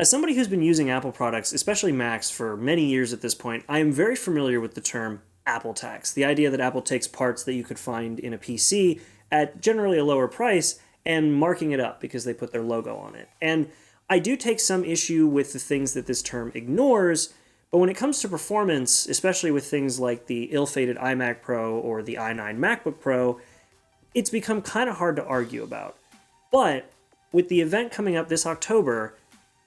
As somebody who's been using Apple products, especially Macs, for many years at this point, I am very familiar with the term Apple tax. The idea that Apple takes parts that you could find in a PC at generally a lower price and marking it up because they put their logo on it. And I do take some issue with the things that this term ignores, but when it comes to performance, especially with things like the ill-fated iMac Pro or the i9 MacBook Pro, it's become kind of hard to argue about. But with the event coming up this October,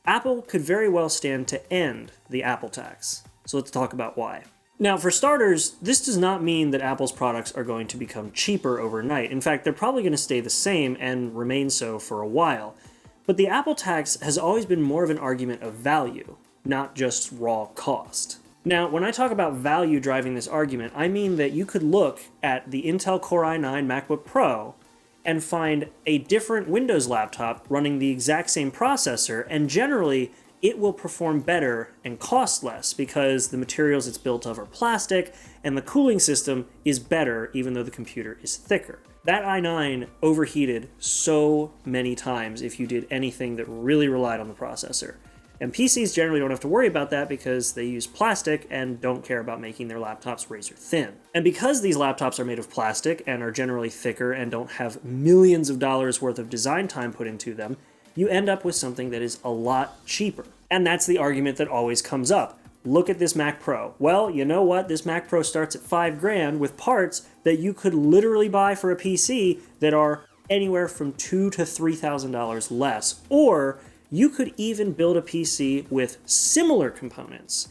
Apple could very well stand to end the Apple tax. So let's talk about why. Now, for starters, this does not mean that Apple's products are going to become cheaper overnight. In fact, they're probably going to stay the same and remain so for a while. But the Apple tax has always been more of an argument of value, not just raw cost. Now, when I talk about value driving this argument, I mean that you could look at the Intel Core i9 MacBook Pro and find a different Windows laptop running the exact same processor, and generally it will perform better and cost less because the materials it's built of are plastic and the cooling system is better even though the computer is thicker. That i9 overheated so many times if you did anything that really relied on the processor. And PCs generally don't have to worry about that because they use plastic and don't care about making their laptops razor thin. And because these laptops are made of plastic and are generally thicker and don't have millions of dollars worth of design time put into them, you end up with something that is a lot cheaper. And that's the argument that always comes up. Look at this Mac Pro. Well, you know what? This Mac Pro starts at $5,000 with parts that you could literally buy for a PC that are anywhere from $2,000 to $3,000 less. Or you could even build a PC with similar components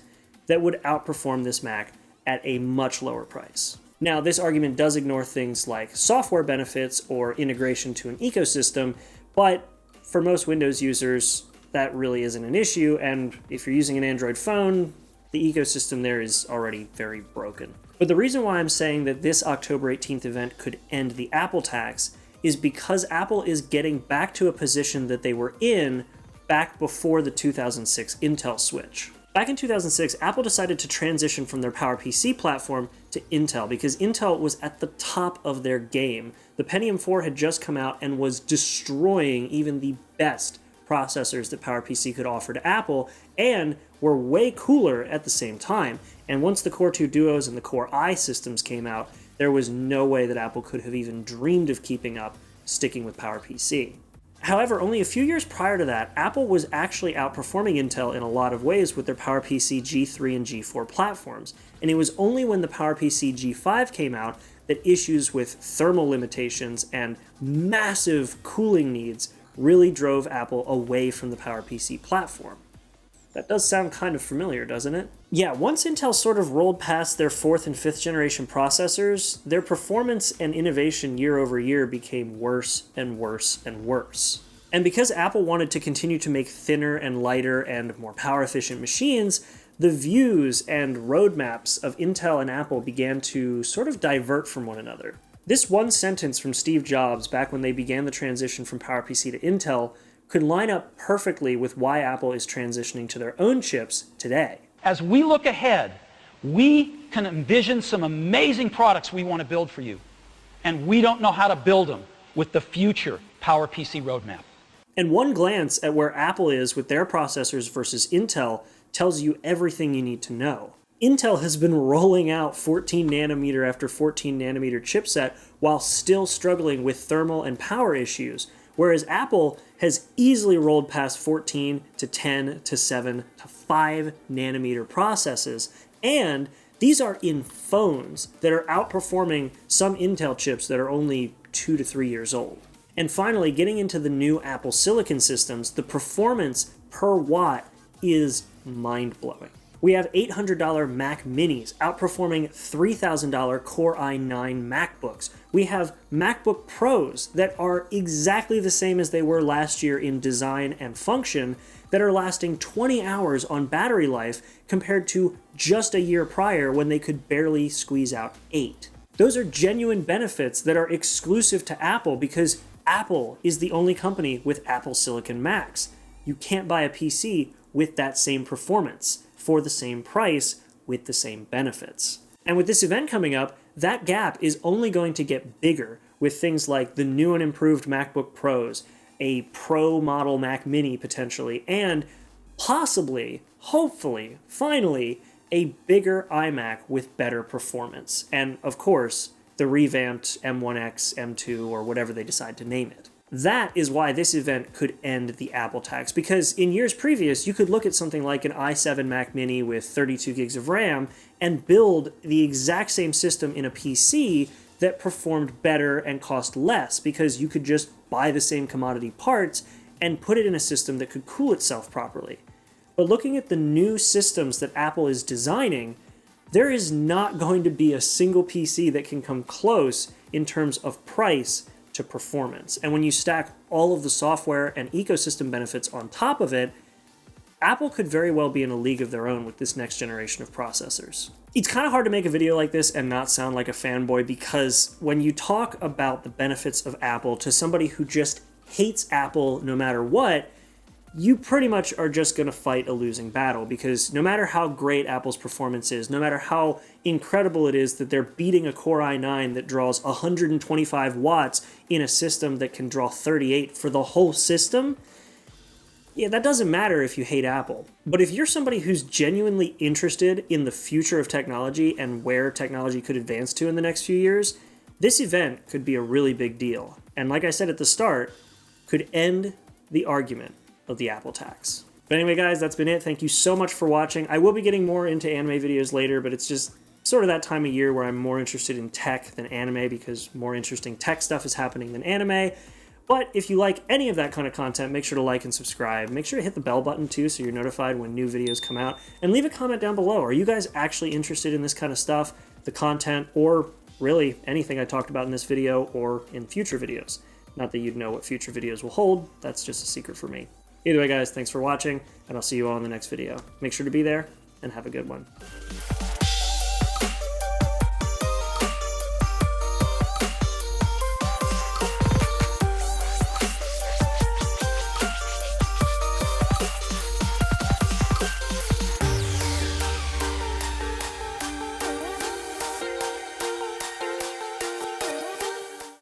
that would outperform this Mac at a much lower price. Now, this argument does ignore things like software benefits or integration to an ecosystem, but for most Windows users, that really isn't an issue, and if you're using an Android phone, the ecosystem there is already very broken. But the reason why I'm saying that this October 18th event could end the Apple tax is because Apple is getting back to a position that they were in back before the 2006 Intel switch. Back in 2006, Apple decided to transition from their PowerPC platform to Intel because Intel was at the top of their game. The Pentium 4 had just come out and was destroying even the best processors that PowerPC could offer to Apple, and were way cooler at the same time. And once the Core 2 Duos and the Core i systems came out, there was no way that Apple could have even dreamed of keeping up, sticking with PowerPC. However, only a few years prior to that, Apple was actually outperforming Intel in a lot of ways with their PowerPC G3 and G4 platforms, and it was only when the PowerPC G5 came out that issues with thermal limitations and massive cooling needs really drove Apple away from the PowerPC platform. That does sound kind of familiar, doesn't it? Yeah, once Intel sort of rolled past their 4th and 5th generation processors, their performance and innovation year over year became worse and worse and worse. And because Apple wanted to continue to make thinner and lighter and more power-efficient machines, the views and roadmaps of Intel and Apple began to sort of divert from one another. This one sentence from Steve Jobs back when they began the transition from PowerPC to Intel could line up perfectly with why Apple is transitioning to their own chips today. As we look ahead, we can envision some amazing products we want to build for you, and we don't know how to build them with the future PowerPC roadmap. And one glance at where Apple is with their processors versus Intel tells you everything you need to know. Intel has been rolling out 14 nanometer after 14 nanometer chipset while still struggling with thermal and power issues, whereas Apple has easily rolled past 14 to 10 to 7 to 5 nanometer processes, and these are in phones that are outperforming some Intel chips that are only 2 to 3 years old. And finally, getting into the new Apple Silicon systems, the performance per watt is mind-blowing. We have $800 Mac Minis outperforming $3,000 Core i9 MacBooks. We have MacBook Pros that are exactly the same as they were last year in design and function that are lasting 20 hours on battery life compared to just a year prior when they could barely squeeze out 8. Those are genuine benefits that are exclusive to Apple because Apple is the only company with Apple Silicon Macs. You can't buy a PC with that same performance for the same price with the same benefits. And with this event coming up, that gap is only going to get bigger with things like the new and improved MacBook Pros, a Pro model Mac Mini potentially, and possibly, hopefully, finally, a bigger iMac with better performance. And of course, the revamped M1X, M2, or whatever they decide to name it. That is why this event could end the Apple tax, because in years previous, you could look at something like an i7 Mac Mini with 32 gigs of RAM and build the exact same system in a PC that performed better and cost less, because you could just buy the same commodity parts and put it in a system that could cool itself properly. But looking at the new systems that Apple is designing, there is not going to be a single PC that can come close in terms of price to performance. And when you stack all of the software and ecosystem benefits on top of it, Apple could very well be in a league of their own with this next generation of processors. It's kind of hard to make a video like this and not sound like a fanboy, because when you talk about the benefits of Apple to somebody who just hates Apple no matter what, you pretty much are just going to fight a losing battle, because no matter how great Apple's performance is, no matter how incredible it is that they're beating a Core i9 that draws 125 watts in a system that can draw 38 for the whole system, yeah, that doesn't matter if you hate Apple. But if you're somebody who's genuinely interested in the future of technology and where technology could advance to in the next few years, this event could be a really big deal. And like I said at the start, could end the argument of the Apple tax. But anyway, guys, that's been it. Thank you so much for watching. I will be getting more into anime videos later, but it's just sort of that time of year where I'm more interested in tech than anime, because more interesting tech stuff is happening than anime. But if you like any of that kind of content, make sure to like and subscribe. Make sure to hit the bell button too, so you're notified when new videos come out. And leave a comment down below. Are you guys actually interested in this kind of stuff, the content, or really anything I talked about in this video or in future videos? Not that you'd know what future videos will hold. That's just a secret for me. Either way, guys, thanks for watching, and I'll see you all in the next video. Make sure to be there, and have a good one.